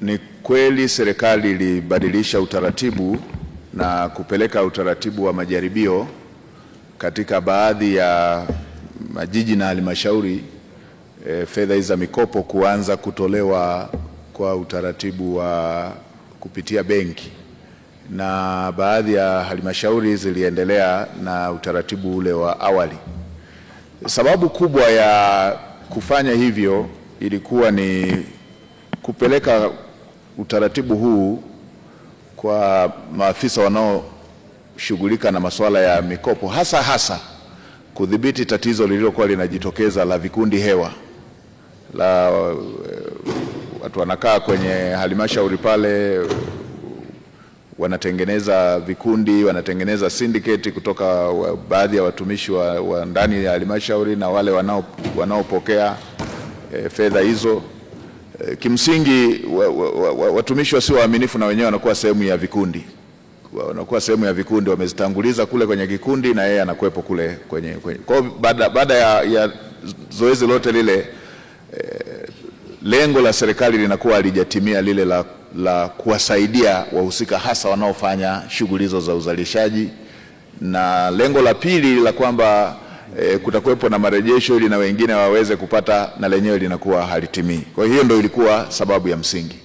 Ni kweli serikali ilibadilisha utaratibu na kupeleka utaratibu wa majaribio katika baadhi ya majiji na halmashauri, fedha hizi za mikopo kuanza kutolewa kwa utaratibu wa kupitia benki, na baadhi ya halmashauri ziliendelea na utaratibu ule wa awali. Sababu kubwa ya kufanya hivyo ilikuwa ni kupeleka utaratibu huu kwa maafisa wanaoshughulika na masuala ya mikopo, hasa kudhibiti tatizo lililokuwa linajitokeza la vikundi hewa, la watu wanakaa kwenye halmashauri pale, wanatengeneza vikundi, wanatengeneza syndicate kutoka baadhi ya watumishi wa ndani ya halmashauri na wale wanaopokea fedha hizo. Kimsingi watumishi wasio waaminifu na wenyewe wanakuwa sehemu ya vikundi, wamezitanguliza kule kwenye kikundi na yeye anakuepo kule kwenye. Kwa baada ya zoezi lote lile, lengo la serikali linakuwa halijatimia, lile la kuwasaidia wahusika hasa wanaofanya shughuli hizo za uzalishaji, na lengo la pili la kwamba kutakuwepo na marejesho ili na wengine waweze kupata, na lenyewe linakuwa halitimii. Kwa hiyo ndio ilikuwa sababu ya msingi.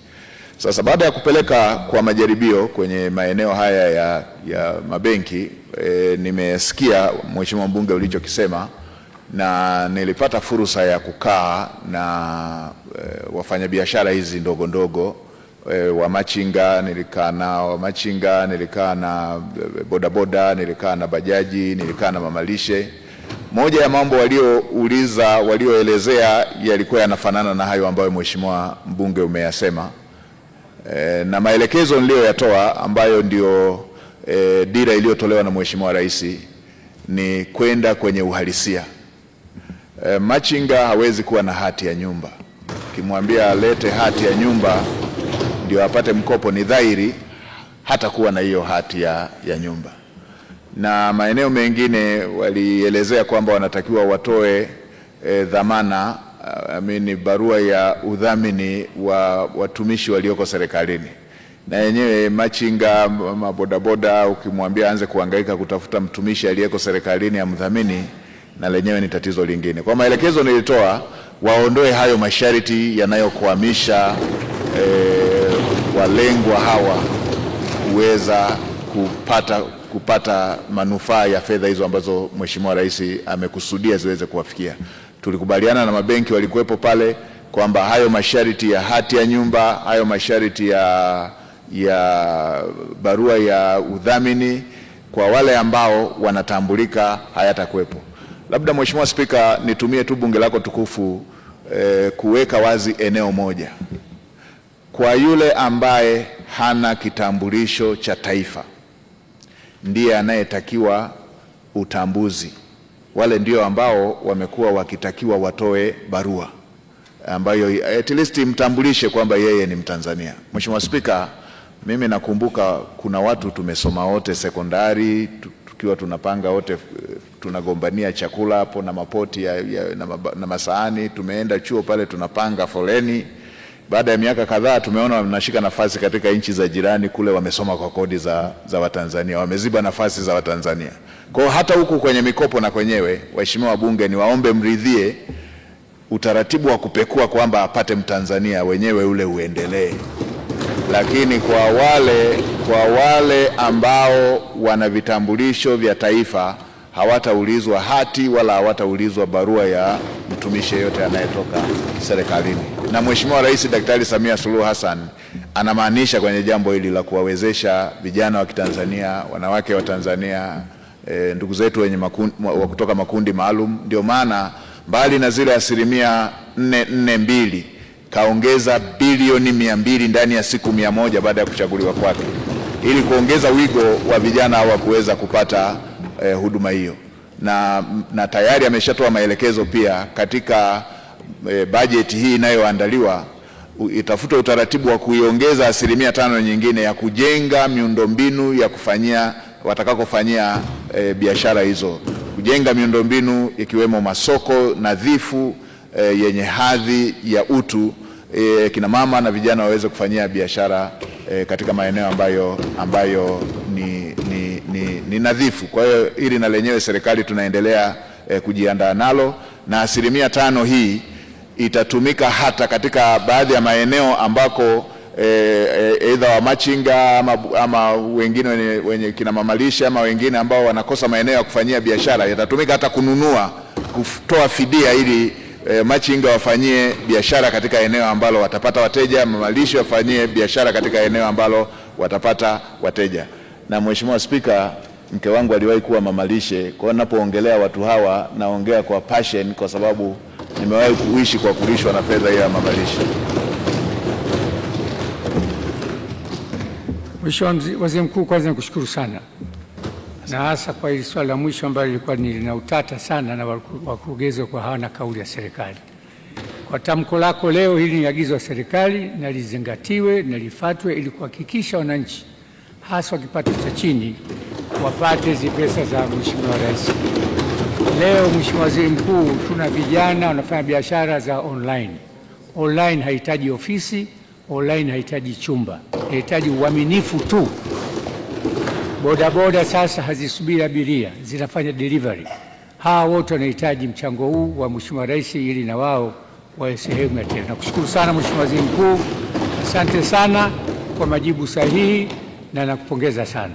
Sasa baada ya kupeleka kwa majaribio kwenye maeneo haya ya mabenki, nimesikia Mheshimiwa Mbunge ulichokisema, na nilipata fursa ya kukaa na wafanyabiashara hizi ndogo ndogo, wamachinga nilikaa nao, wamachinga nilikaa na bodaboda, nilikaa na bajaji, nilikaa na mamalishe. Moja ya mambo walioelezea yalikuwa yanafanana na hayo ambayo Mheshimiwa Mbunge umeyasema, na maelekezo niliyoyatoa ambayo ndio dira iliyotolewa na Mheshimiwa Rais ni kwenda kwenye uhalisia. Machinga hawezi kuwa na hati ya nyumba. Ukimwambia alete hati ya nyumba ndio apate mkopo, ni dhahiri hata kuwa na hiyo hati ya nyumba. Na maeneo mengine walielezea kwamba wanatakiwa watoe dhamana, barua ya udhamini wa watumishi walioko serikalini. Na yenyewe machinga, mabodaboda, ukimwambia anze kuhangaika kutafuta mtumishi aliyeko serikalini ya mdhamini, na lenyewe ni tatizo lingine. Kwa maelekezo nilitoa, waondoe hayo masharti yanayokwamisha walengwa hawa kuweza kupata manufaa ya fedha hizo ambazo Mheshimiwa Rais amekusudia ziweze kuwafikia. Tulikubaliana na mabenki walikuwepo pale kwamba hayo masharti ya hati ya nyumba, hayo masharti ya barua ya udhamini kwa wale ambao wanatambulika hayatakuwepo. Labda Mheshimiwa Spika, nitumie tu bunge lako tukufu kuweka wazi eneo moja. Kwa yule ambaye hana kitambulisho cha taifa ndiye anayetakiwa utambuzi. Wale ndio ambao wamekuwa wakitakiwa watoe barua ambayo at least mtambulishe kwamba yeye ni Mtanzania. Mheshimiwa Spika, mimi nakumbuka kuna watu tumesoma wote sekondari, tukiwa tunapanga wote, tunagombania chakula hapo na mapoti na masahani. Tumeenda chuo pale tunapanga foleni. Baada ya miaka kadhaa tumeona wanashika nafasi katika nchi za jirani kule, wamesoma kwa kodi za Watanzania, wameziba nafasi za Watanzania. Kwa hata huku kwenye mikopo na kwenyewe, waheshimiwa wabunge, ni waombe mridhie utaratibu wa kupekua kwamba apate Mtanzania wenyewe ule uendelee. Lakini kwa wale ambao wana vitambulisho vya taifa hawataulizwa hati wala hawataulizwa barua ya mtumishi yeyote anayetoka serikalini. Na Mheshimiwa Rais Daktari Samia Suluhu Hassan anamaanisha kwenye jambo hili la kuwawezesha vijana wa Kitanzania, wanawake wa Tanzania, ndugu zetu wenye kutoka makundi maalum. Ndio maana mbali na zile 442 kaongeza bilioni 200 ndani ya siku 100 baada ya kuchaguliwa kwake, ili kuongeza wigo wa vijana hawa kuweza kupata huduma hiyo. Na tayari ameshatoa maelekezo pia katika bajeti hii inayoandaliwa, itafuta utaratibu wa kuiongeza 5% nyingine ya kujenga miundombinu ya kufanyia watakakofanyia biashara hizo, kujenga miundombinu ikiwemo masoko nadhifu yenye hadhi ya utu, kina mama na vijana waweze kufanyia biashara katika maeneo ambayo ni nadhifu. Kwa hiyo hili na lenyewe serikali tunaendelea kujiandaa nalo, na 5% hii itatumika hata katika baadhi ya maeneo ambako aidha wa machinga ama wengine wenye kina mamalisha ama wengine ambao wanakosa maeneo ya kufanyia biashara, itatumika hata kununua, kutoa fidia ili machinga wafanyie biashara katika eneo ambalo watapata wateja, mamalisha wafanyie biashara katika eneo ambalo watapata wateja. Na Mheshimiwa Spika, mke wangu aliwahi kuwa mamalishe, kwa hiyo ninapoongelea watu hawa naongea kwa passion, kwa sababu nimewahi kuishi kwa kulishwa na fedha ya mamalishe. Mheshimiwa Waziri Mkuu, kwanza nikushukuru sana, na hasa kwa hili swala la mwisho ambalo lilikuwa lina utata sana na wakurugenzi kwa hawana kauli ya serikali. Kwa tamko lako leo, hili ni agizo la serikali na lizingatiwe na lifuatwe ili kuhakikisha wananchi hasa wa kipato cha chini wapate hizi pesa za Mheshimiwa Rais. Leo Mheshimiwa Waziri Mkuu, tuna vijana wanafanya biashara za online. Online haihitaji ofisi, online haihitaji chumba, inahitaji uaminifu tu. Bodaboda sasa hazisubiri abiria, zinafanya delivery. Hawa wote wanahitaji mchango huu wa Mheshimiwa Rais ili na wao wawe sehemu ya tena. Nakushukuru sana Mheshimiwa Waziri Mkuu, asante sana kwa majibu sahihi na nakupongeza sana.